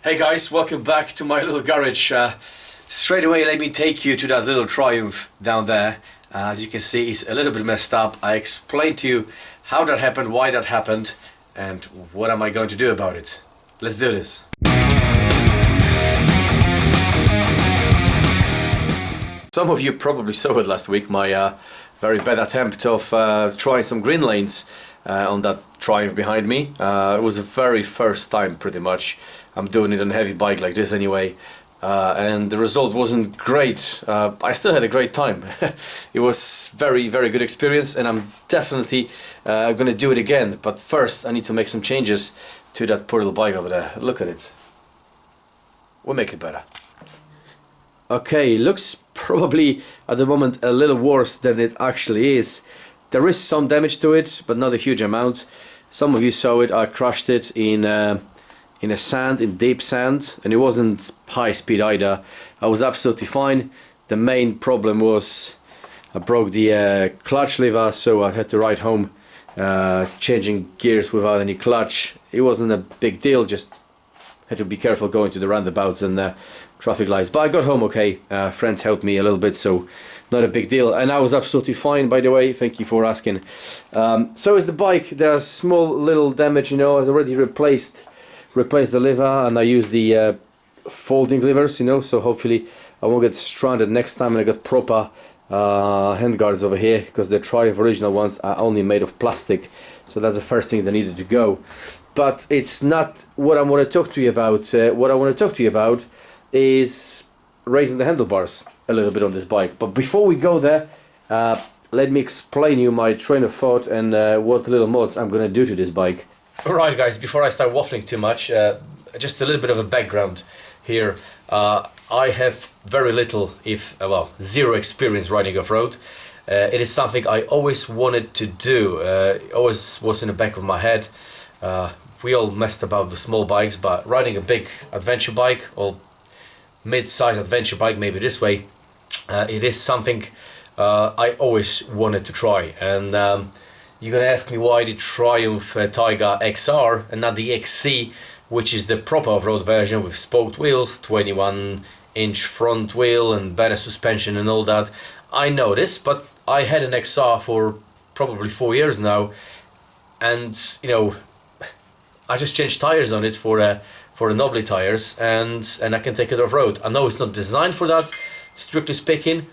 Hey guys, welcome back to my little garage. Straight away let me take you to that little Triumph down there. As you can see, it's a little bit messed up. I explained to you how that happened, why that happened, and what am I going to do about it. Let's do this. Some of you probably saw it last week, my very bad attempt of trying some green lanes on that Triumph behind me. It was the very first time pretty much I'm doing it on a heavy bike like this anyway, and the result wasn't great. I still had a great time. It was very good experience, and I'm definitely gonna do it again, but first I need to make some changes to that poor little bike over there. Look at it. We'll make it better. Okay, looks probably at the moment a little worse than it actually is. There is some damage to it, but not a huge amount. Some of you saw it. I crushed it in deep sand, and it wasn't high speed either. I was absolutely fine. The main problem was I broke the clutch lever, so I had to ride home changing gears without any clutch. It wasn't a big deal, just had to be careful going to the roundabouts and traffic lights, but I got home okay. Friends helped me a little bit, so not a big deal, and I was absolutely fine, by the way. Thank you for asking. So is the bike. There's small little damage, you know. I've already replaced the lever, and I use the folding levers, you know, so hopefully I won't get stranded next time. And I got proper handguards over here, because the Triumph original ones are only made of plastic, so that's the first thing that needed to go. But it's not what I want to talk to you about. What I want to talk to you about is raising the handlebars a little bit on this bike. But before we go there, let me explain you my train of thought and what little mods I'm gonna do to this bike. Alright guys, before I start waffling too much, just a little bit of a background here. I have very little, if well, zero experience riding off-road. It is something I always wanted to do. Always was in the back of my head. We all messed about with small bikes, but riding a big adventure bike, or mid-size adventure bike, maybe this way, it is something I always wanted to try. And you're gonna ask me why the Triumph Tiger XR and not the XC, which is the proper off-road version with spoked wheels, 21-inch front wheel and better suspension and all that. I know this, but I had an XR for probably 4 years now, and you know, I just changed tires on it for the knobbly tires, and I can take it off-road. I know it's not designed for that, strictly speaking,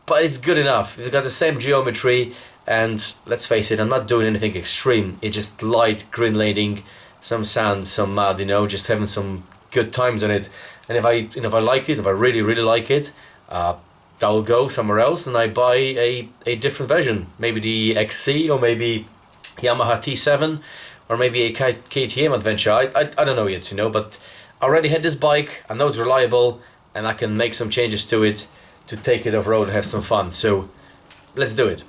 but it's good enough. It's got the same geometry, and let's face it, I'm not doing anything extreme. It's just light green laning, some sand, some mud, you know, just having some good times on it. And if I like it, if I really like it, I will go somewhere else and I buy a different version, maybe the XC or maybe Yamaha T7. Or maybe a KTM adventure. I don't know yet, you know, but I already had this bike. I know it's reliable, and I can make some changes to it to take it off-road and have some fun. So let's do it.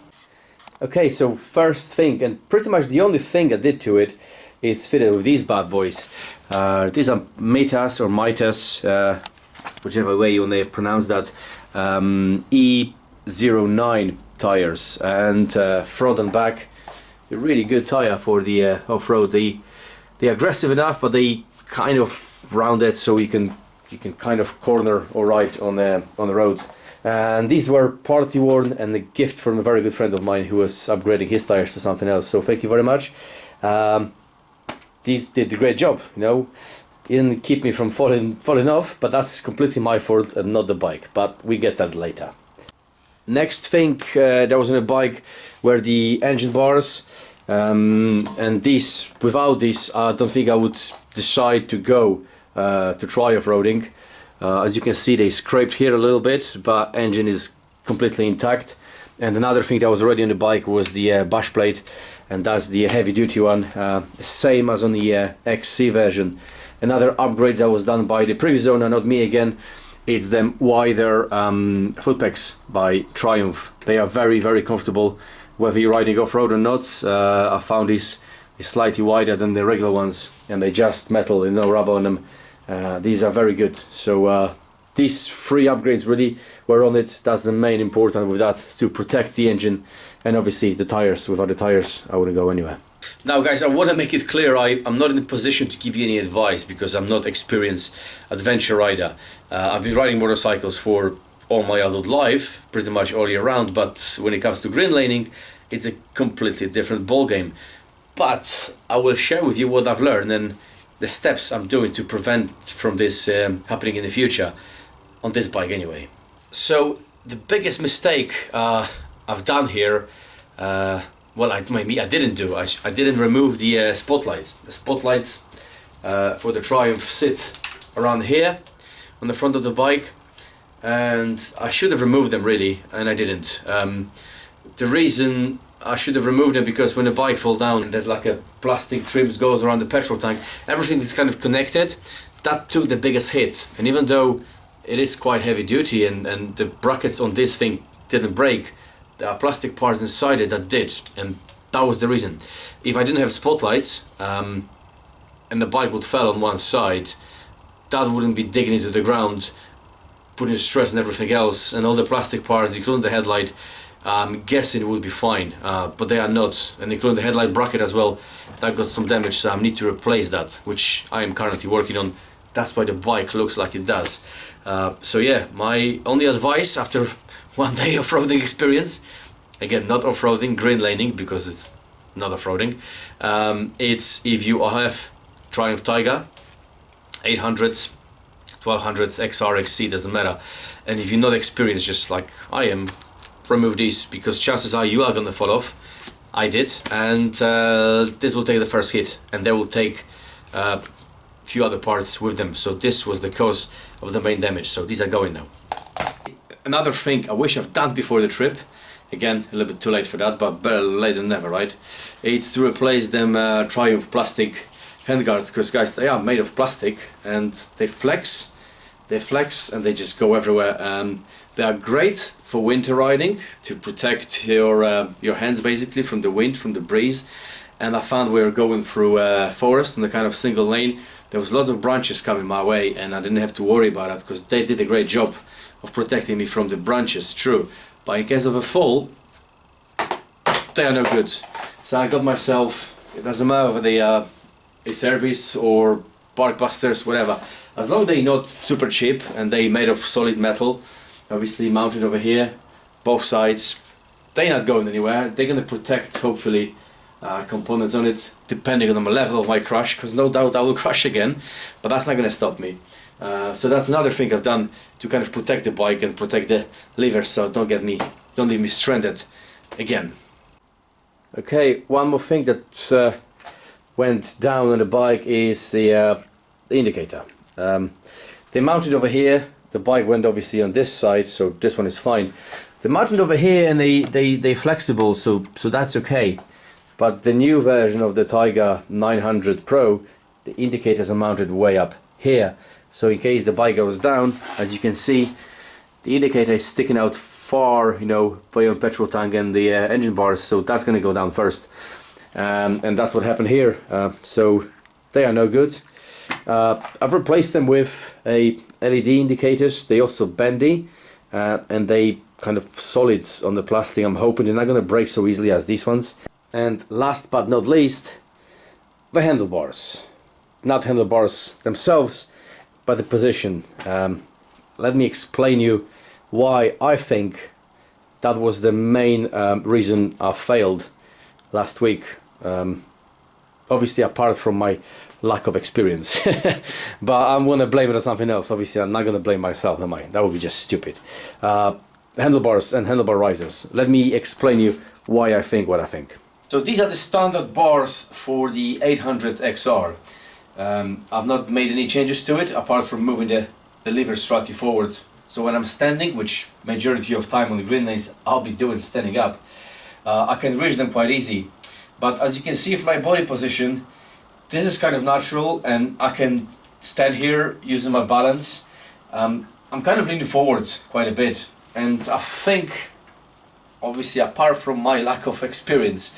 Okay, so first thing, and pretty much the only thing I did to it, is fit it with these bad boys. These are Mitas or Mitas, whichever way you may pronounce that, E09 tires, and front and back. A really good tire for the off-road. They're aggressive enough, but they kind of rounded, so you can kind of corner or ride on the road. And these were party worn, and a gift from a very good friend of mine who was upgrading his tires to something else. So thank you very much. These did a great job. You know, it didn't keep me from falling off, but that's completely my fault and not the bike. But we get that later. Next thing, there was on a bike were the engine bars, and these, without these, I don't think I would decide to go to try off-roading. As you can see, they scraped here a little bit, but engine is completely intact. And another thing that was already on the bike was the bash plate, and that's the heavy-duty one, same as on the XC version. Another upgrade that was done by the previous owner, not me again. It's them wider foot pegs by Triumph. They are very comfortable, whether you're riding off-road or not. I found these is slightly wider than the regular ones, and they just metal, no rubber on them. These are very good. So these 3 upgrades really were on it. That's the main important with that, to protect the engine, and obviously the tires. Without the tires, I wouldn't go anywhere. Now guys, I want to make it clear, I'm not in a position to give you any advice because I'm not experienced adventure rider. I've been riding motorcycles for all my adult life, pretty much all year round, but when it comes to green laning, it's a completely different ball game. But I will share with you what I've learned and the steps I'm doing to prevent from this happening in the future, on this bike anyway. So the biggest mistake I've done here, well, maybe I didn't do. I didn't remove the spotlights. The spotlights for the Triumph sit around here on the front of the bike, and I should have removed them really, and I didn't. The reason I should have removed them because when the bike falls down, there's like a plastic trims goes around the petrol tank. Everything is kind of connected. That took the biggest hit, and even though it is quite heavy duty and the brackets on this thing didn't break, there are plastic parts inside it that did, and that was the reason. If I didn't have spotlights and the bike would fall on one side, that wouldn't be digging into the ground, putting stress and everything else, and all the plastic parts, including the headlight, I'm guessing it would be fine, but they are not, and including the headlight bracket as well, that got some damage, so I need to replace that, which I am currently working on. That's why the bike looks like it does. So yeah, my only advice after one day off-roading experience, again not off-roading, green laning because it's not off-roading, it's if you have Triumph Tiger 800, 1200, XR, XC, doesn't matter, and if you're not experienced just like I am, remove these because chances are you are gonna fall off. I did, and this will take the first hit, and they will take few other parts with them, so this was the cause of the main damage, so these are going now. Another thing I wish I've done before the trip, again a little bit too late for that, but better late than never, right? It's to replace them Triumph plastic handguards, because guys, they are made of plastic and they flex and they just go everywhere. They are great for winter riding to protect your hands basically from the wind, from the breeze. And I found we were going through a forest in a kind of single lane. There was lots of branches coming my way, and I didn't have to worry about it because they did a great job of protecting me from the branches, true. But in case of a fall, they are no good. So I got myself, it doesn't matter whether it's Airbrushing or Barkbusters, whatever. As long as they're not super cheap and they made of solid metal, obviously mounted over here, both sides, they're not going anywhere. They're going to protect, hopefully, components on it, depending on the level of my crash, because no doubt I will crash again, but that's not going to stop me. So that's another thing I've done to kind of protect the bike and protect the levers, so don't leave me stranded again. Okay, one more thing that went down on the bike is the indicator. They mounted over here. The bike went obviously on this side, so this one is fine. They mounted over here and they're flexible, so that's okay. But the new version of the Tiger 900 Pro, the indicators are mounted way up here. So in case the bike goes down, as you can see, the indicator is sticking out far, you know, beyond petrol tank and the engine bars, so that's going to go down first. And that's what happened here. So they are no good. I've replaced them with a LED indicators. They also bendy and they kind of solid on the plastic. I'm hoping they're not going to break so easily as these ones. And last but not least, the handlebars. Not handlebars themselves, but the position. Let me explain you why I think that was the main reason I failed last week. Obviously apart from my lack of experience. But I'm going to blame it on something else. Obviously I'm not going to blame myself, am I? That would be just stupid. Handlebars and handlebar risers. Let me explain you why I think what I think. So these are the standard bars for the 800 XR. I've not made any changes to it apart from moving the lever slightly forward. So when I'm standing, which majority of time on the green lanes I'll be doing standing up, I can reach them quite easy. But as you can see from my body position, this is kind of natural and I can stand here using my balance. I'm kind of leaning forward quite a bit, and I think, obviously apart from my lack of experience,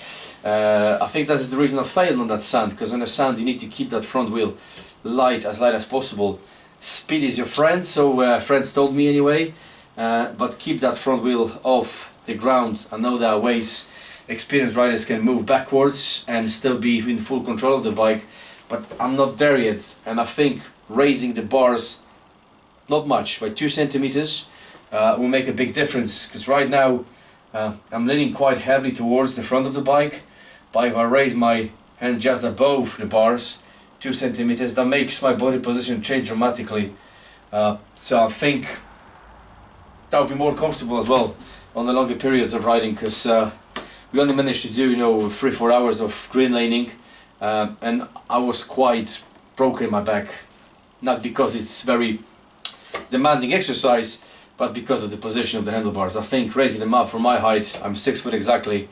I think that's the reason I failed on that sand, because on the sand you need to keep that front wheel light as possible. Speed is your friend, so friends told me anyway, but keep that front wheel off the ground. I know there are ways experienced riders can move backwards and still be in full control of the bike, but I'm not there yet, and I think raising the bars not much, by 2 centimeters, will make a big difference, because right now I'm leaning quite heavily towards the front of the bike, but if I raise my hand just above the bars 2 centimeters, that makes my body position change dramatically. So I think that would be more comfortable as well on the longer periods of riding, because we only managed to do 3-4 hours of green laning, and I was quite broken in my back, not because it's very demanding exercise, but because of the position of the handlebars. I think raising them up from my height, I'm 6 foot exactly,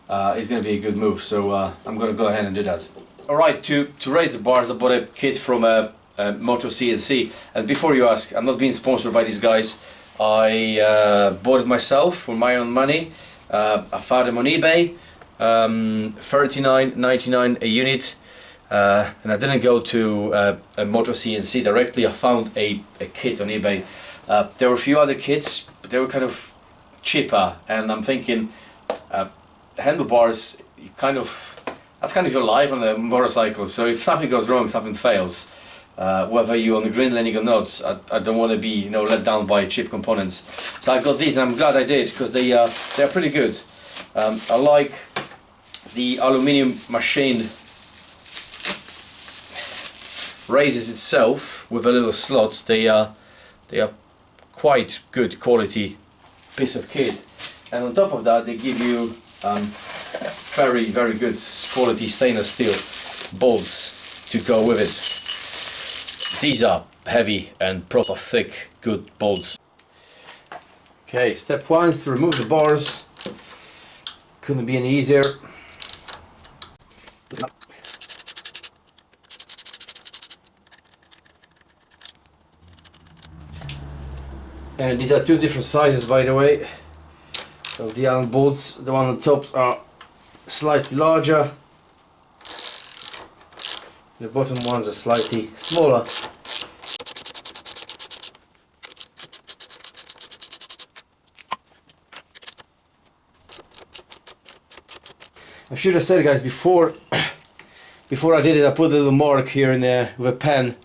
is going to be a good move, so I'm going to go ahead and do that. Alright, to raise the bars, I bought a kit from Moto CNC, and before you ask, I'm not being sponsored by these guys. I bought it myself for my own money. I found them on eBay, $39.99 a unit, and I didn't go to a Moto CNC directly. I found a kit on eBay. There were a few other kits, but they were kind of cheaper, and I'm thinking handlebars, that's kind of your life on a motorcycle, so if something goes wrong, something fails, whether you're on the green laning or not, I don't want to be let down by cheap components. So I got these, and I'm glad I did, because they're pretty good. I like the aluminium machined raises itself with a little slot. They are quite good quality piece of kit, and on top of that they give you very good quality stainless steel bolts to go with it. These are heavy and proper thick, good bolts. Okay, step 1 is to remove the bars. Couldn't be any easier. And these are 2 different sizes, by the way, of the Allen bolts. The one on the tops are slightly larger, the bottom ones are slightly smaller. I should have said, guys, before I did it, I put a little mark here in there with a pen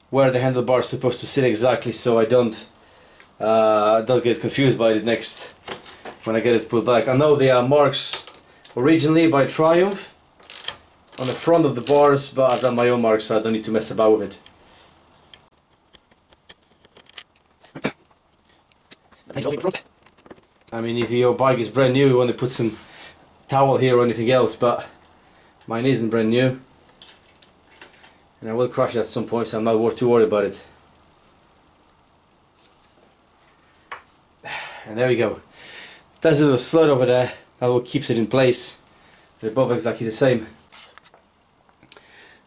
where the handlebar is supposed to sit exactly, so I don't get confused by it next when I get it put back. I know they are marks originally by Triumph on the front of the bars, but I've done my own marks, so I don't need to mess about with it. I mean, if your bike is brand new, you want to put some towel here or anything else, but mine isn't brand new, and I will crash it at some point, so I'm not too worried about it. And there we go. There's a little slot over there that will keeps it in place. They're both exactly the same.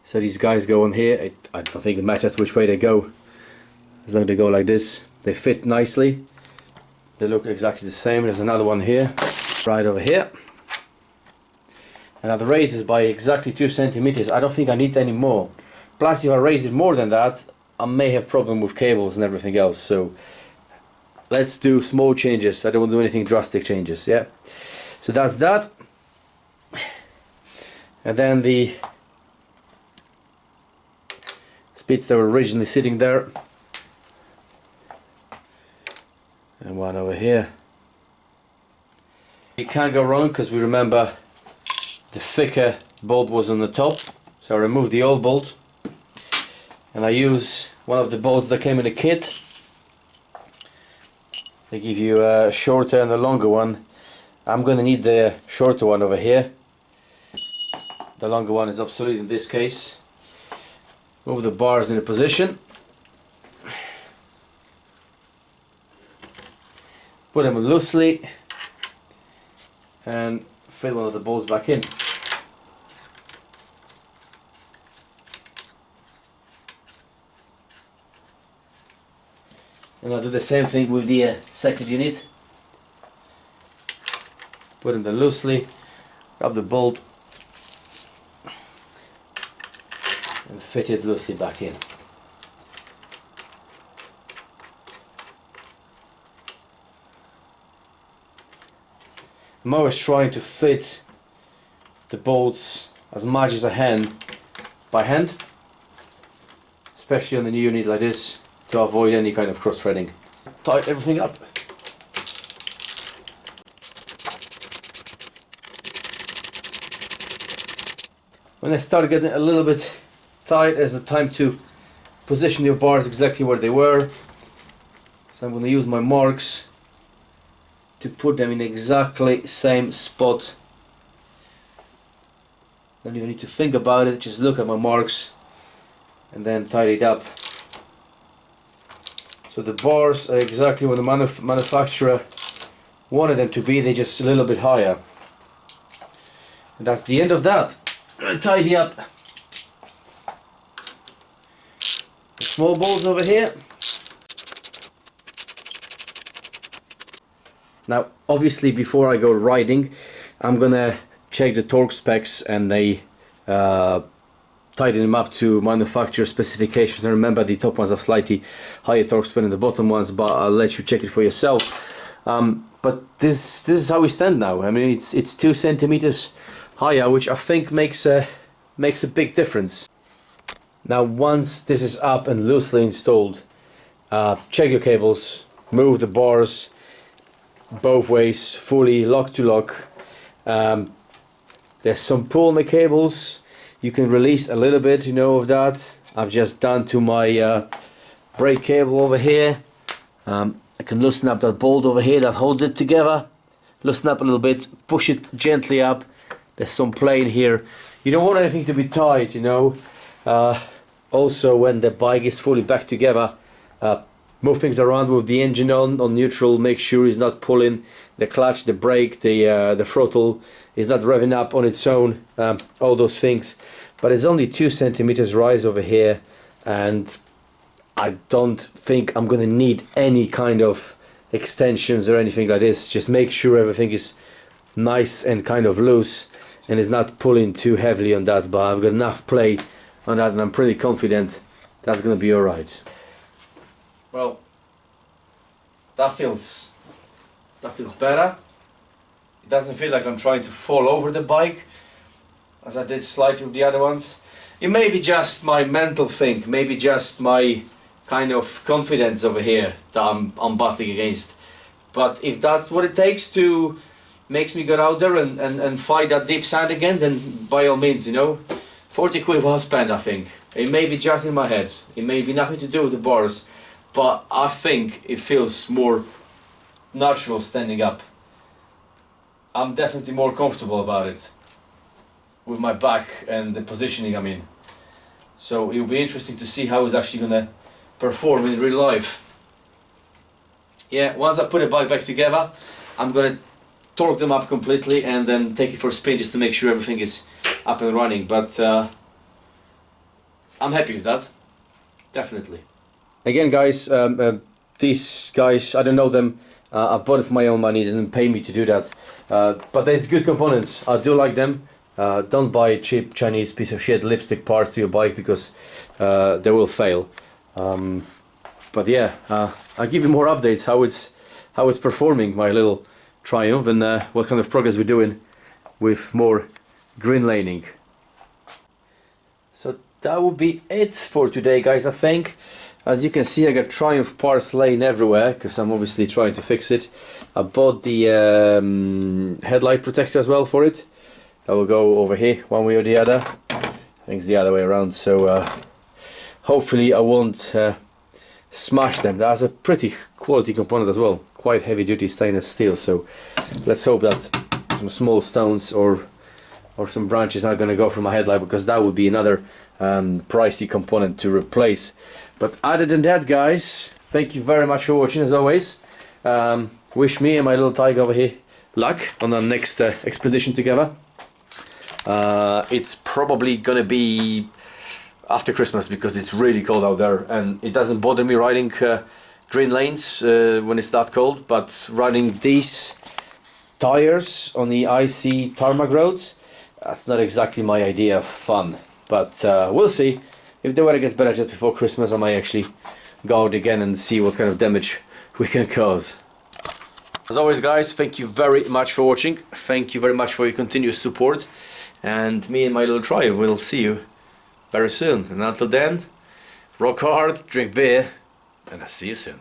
So these guys go on here. I don't think it matters which way they go, as long as they go like this. They fit nicely. They look exactly the same. There's another one here, right over here. And now the raise is by exactly 2 centimeters. I don't think I need any more. Plus, if I raise it more than that, I may have problem with cables and everything else. So let's do small changes. I don't want to do anything drastic changes. Yeah. So that's that. And then the bits that were originally sitting there, and one over here. You can't go wrong, because we remember the thicker bolt was on the top, so I removed the old bolt and I use one of the bolts that came in the kit. They give you a shorter and a longer one. I'm going to need the shorter one over here. The longer one is obsolete in this case. Move the bars into position. Put them loosely and fit one of the bolts back in. And I'll do the same thing with the second unit. Put them loosely, grab the bolt and fit it loosely back in. I'm always trying to fit the bolts as much as I can by hand, especially on the new unit like this, to avoid any kind of cross-threading. Tighten everything up. When they start getting a little bit tight, it's the time to position your bars exactly where they were. So I'm going to use my marks to put them in exactly same spot. Don't even need to think about it, just look at my marks and then tidy it up. So the bars are exactly where the manufacturer wanted them to be, they're just a little bit higher. And that's the end of that. I'm going to tidy up the small bolts over here. Now obviously before I go riding, I'm gonna check the torque specs and they tighten them up to manufacturer specifications. And remember, the top ones have slightly higher torque span than the bottom ones, but I'll let you check it for yourself. But this is how we stand now. I mean, it's 2 centimeters higher, which I think makes a big difference. Now once this is up and loosely installed, check your cables, move the bars both ways, fully lock to lock. There's some pull on the cables, you can release a little bit, you know, of that. I've just done to my brake cable over here. I can loosen up that bolt over here that holds it together, loosen up a little bit, push it gently up. There's some play in here. You don't want anything to be tight, you know. Also, when the bike is fully back together, move things around with the engine on neutral, make sure it's not pulling the clutch, the brake, the throttle is not revving up on its own, all those things. But it's only 2 centimeters rise over here, and I don't think I'm gonna need any kind of extensions or anything like this. Just make sure everything is nice and kind of loose and is not pulling too heavily on that, but I've got enough play on that and I'm pretty confident that's gonna be alright. Well, that feels better. It doesn't feel like I'm trying to fall over the bike as I did slightly with the other ones. It may be just my mental thing, maybe just my kind of confidence over here that I'm battling against. But if that's what it takes to makes me get out there and fight that deep sand again, then by all means, you know, 40 quid well spent, I think. It may be just in my head, it may be nothing to do with the bars, but I think it feels more natural standing up. I'm definitely more comfortable about it with my back and the positioning I'm in. So it'll be interesting to see how it's actually gonna perform in real life. Yeah, once I put the bike back together, I'm gonna torque them up completely and then take it for a spin just to make sure everything is up and running. But I'm happy with that, definitely. Again, guys, these guys, I don't know them. I bought it for my own money, they didn't pay me to do that. But it's good components, I do like them. Don't buy cheap Chinese piece of shit lipstick parts to your bike because they will fail. But yeah, I'll give you more updates how it's performing, my little Triumph, and what kind of progress we're doing with more green laning. So that would be it for today, guys, I think. As you can see, I got Triumph parts laying everywhere because I'm obviously trying to fix it. I bought the headlight protector as well for it. That will go over here one way or the other. I think it's the other way around, so hopefully I won't smash them. That's a pretty quality component as well, quite heavy duty stainless steel, so let's hope that some small stones or some branches aren't going to go from my headlight, because that would be another pricey component to replace. But other than that, guys, thank you very much for watching as always. Wish me and my little tiger over here luck on our next expedition together. It's probably gonna be after Christmas because it's really cold out there, and it doesn't bother me riding green lanes when it's that cold, but riding these tires on the icy tarmac roads, that's not exactly my idea of fun. But we'll see. If the weather gets better just before Christmas, I might actually go out again and see what kind of damage we can cause. As always, guys, thank you very much for watching. Thank you very much for your continuous support. and me and my little tribe will see you very soon. And until then, rock hard, drink beer, and I'll see you soon.